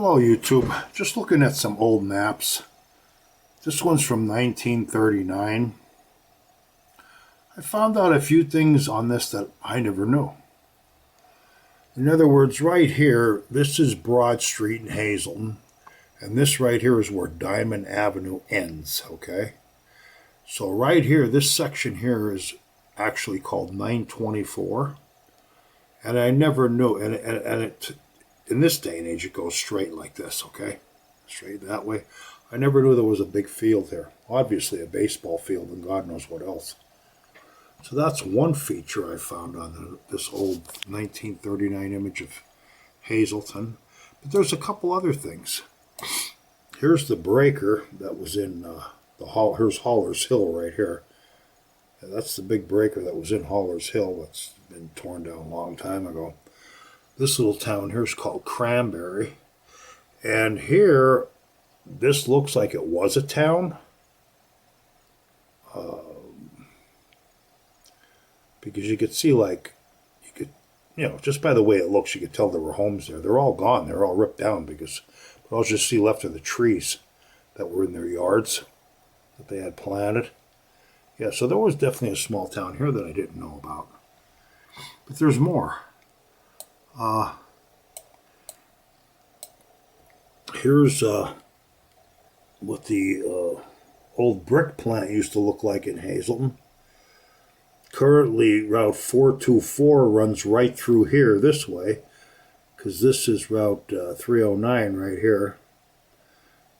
Hello YouTube, just looking at some old maps. This one's from 1939. I found out a few things on this that I never knew. In other words, right here, this is Broad Street in Hazleton, and this right here is where Diamond Avenue ends, okay? So right here, this section here is actually called 924, and I never knew, and it in this day and age, it goes straight like this, okay? Straight that way. I never knew there was a big field here. Obviously a baseball field and God knows what else. So that's one feature I found on this old 1939 image of Hazleton. But there's a couple other things. Here's the breaker that was in here's Haller's Hill right here. And that's the big breaker that was in Haller's Hill that's been torn down a long time ago. This little town here is called Cranberry. And here, this looks like it was a town. Because you could see, like, just by the way it looks, you could tell there were homes there. They're all gone. They're all ripped down because all you just see left are the trees that were in their yards that they had planted. Yeah, so there was definitely a small town here that I didn't know about. But there's more. Here's what the old brick plant used to look like in Hazleton. Currently, Route 424 runs right through here this way, because this is Route 309 right here.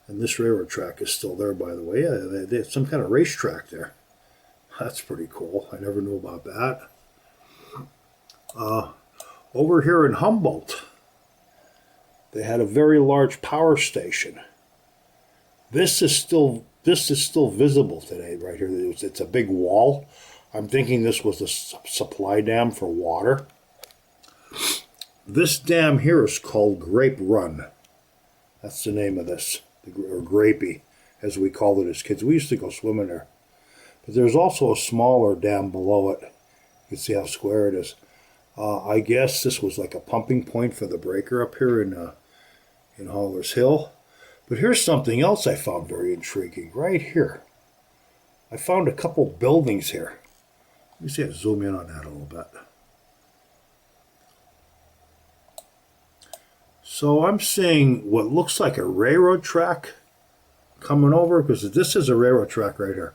And this railroad track is still there, by the way. Yeah, they have some kind of racetrack there. That's pretty cool. I never knew about that. Over here in Humboldt, they had a very large power station. This is still visible today, right here. It's a big wall. I'm thinking this was a supply dam for water. This dam here is called Grape Run. That's the name of this, or Grapey, as we called it as kids. We used to go swimming there. But there's also a smaller dam below it. You can see how square it is. I guess this was like a pumping point for the breaker up here in Haller's Hill. But here's something else I found very intriguing. Right here. I found a couple buildings here. Let me see if I zoom in on that a little bit. So I'm seeing what looks like a railroad track coming over, because this is a railroad track right here.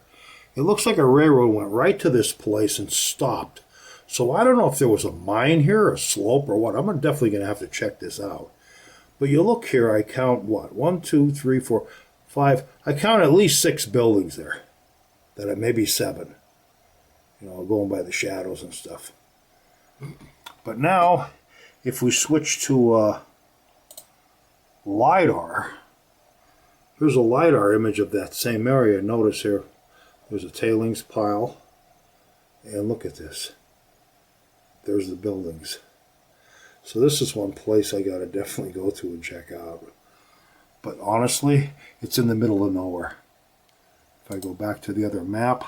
It looks like a railroad went right to this place and stopped. So I don't know if there was a mine here, a slope, or what. I'm definitely going to have to check this out. But you look here, I count what? 1, 2, 3, 4, 5. I count at least 6 buildings there. Maybe 7. Going by the shadows and stuff. But now, if we switch to LiDAR, here's a LiDAR image of that same area. Notice here, there's a tailings pile. And look at this. There's the buildings. So this is one place I got to definitely go to and check out. But honestly, it's in the middle of nowhere. If I go back to the other map,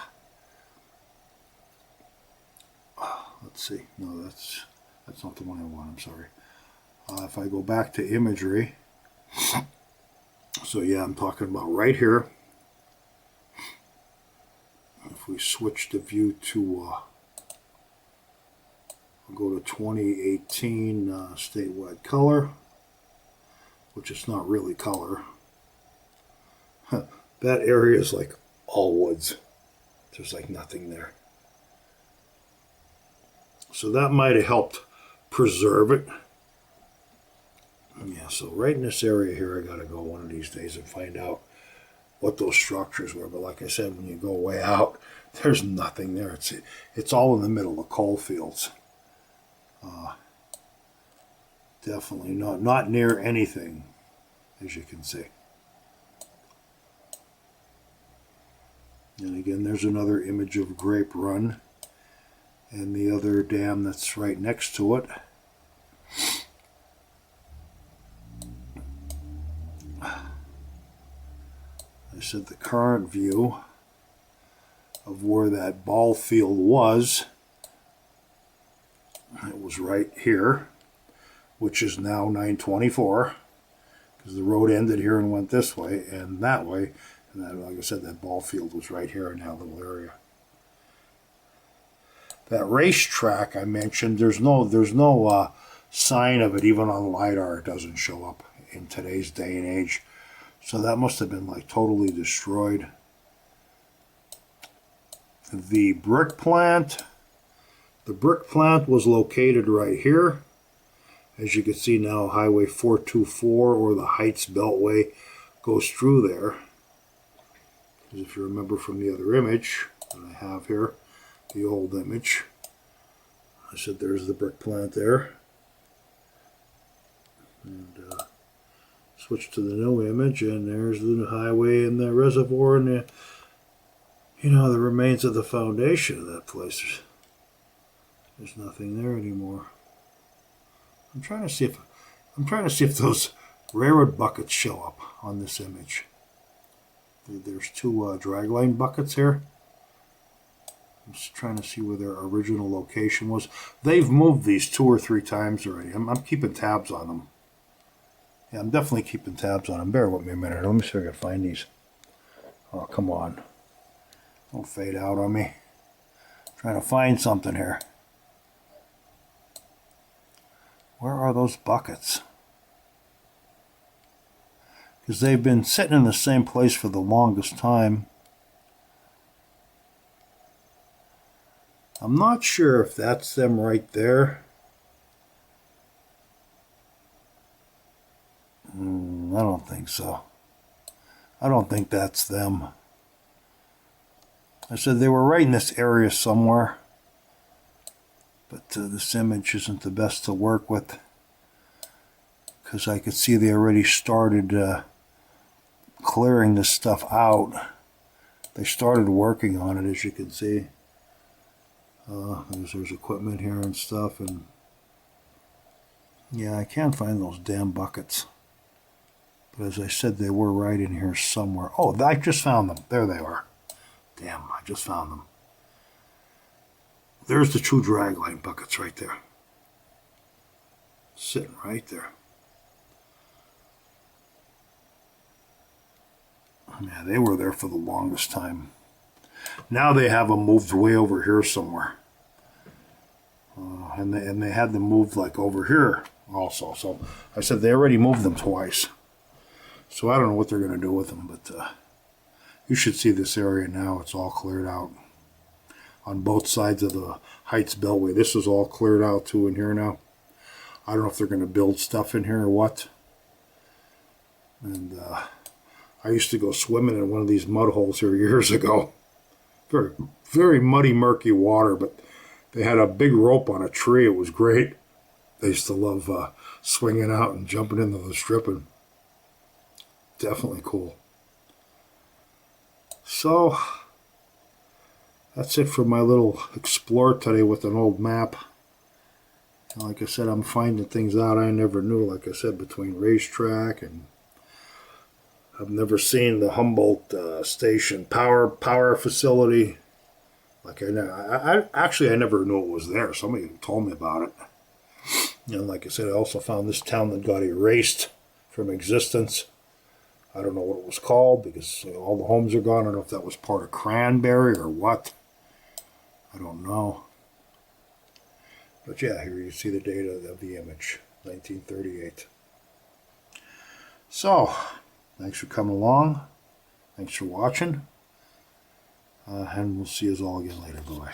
let's see. No, that's not the one I want. I'm sorry. If I go back to Imagery, so yeah, I'm talking about right here. If we switch the view to I'll go to 2018 statewide color, which is not really color. That area is like all woods. There's like nothing there. So that might have helped preserve it. Yeah, so right in this area here, I got to go one of these days and find out what those structures were. But like I said, when you go way out, there's nothing there. It's all in the middle of coal fields. Definitely not near anything, as you can see. And again, there's another image of Grape Run and the other dam that's right next to it. I said the current view of where that ball field was. It was right here, which is now 924. because the road ended here and went this way and that way. And that, like I said, that ball field was right here in that little area. That racetrack I mentioned, there's no sign of it, even on LiDAR. It doesn't show up in today's day and age. So that must have been like totally destroyed. The brick plant was located right here. As you can see now, Highway 424 or the Heights Beltway goes through there. As if you remember from the other image that I have here, the old image, I said there's the brick plant there. And switch to the new image, and there's the highway and the reservoir and the, you know, the remains of the foundation of that place. There's nothing there anymore. I'm trying to see if those railroad buckets show up on this image. There's two dragline buckets here. I'm just trying to see where their original location was. They've moved these 2 or 3 times already. I'm keeping tabs on them. Yeah, I'm definitely keeping tabs on them. Bear with me a minute. Let me see if I can find these. Oh, come on. Don't fade out on me. I'm trying to find something here. Where are those buckets? Because they've been sitting in the same place for the longest time. I'm not sure if that's them right there. I don't think so. I don't think that's them. I said they were right in this area somewhere. But this image isn't the best to work with, because I could see they already started clearing this stuff out. They started working on it, as you can see. There's equipment here and stuff, and yeah, I can't find those damn buckets. But as I said, they were right in here somewhere. Oh, I just found them. There they are. Damn, I just found them. There's the 2 dragline buckets right there. Sitting right there. Yeah, they were there for the longest time. Now they have them moved way over here somewhere. And they had them moved like over here also. So I said they already moved them twice. So I don't know what they're going to do with them, but you should see this area now. It's all cleared out on both sides of the Heights Beltway. This is all cleared out too in here now. I don't know if they're going to build stuff in here or what. And I used to go swimming in one of these mud holes here years ago. Very, very muddy, murky water, but they had a big rope on a tree. It was great. I used to love swinging out and jumping into the strip, and definitely cool. So that's it for my little explore today with an old map. And like I said, I'm finding things out I never knew, like I said, between racetrack, and I've never seen the Humboldt Station power facility. Like I never knew it was there. Somebody told me about it. And like I said, I also found this town that got erased from existence. I don't know what it was called, because all the homes are gone. I don't know if that was part of Cranberry or what. I don't know. But yeah, here you see the date of the image, 1938. So, thanks for coming along. Thanks for watching. And we'll see you all again later. Bye-bye.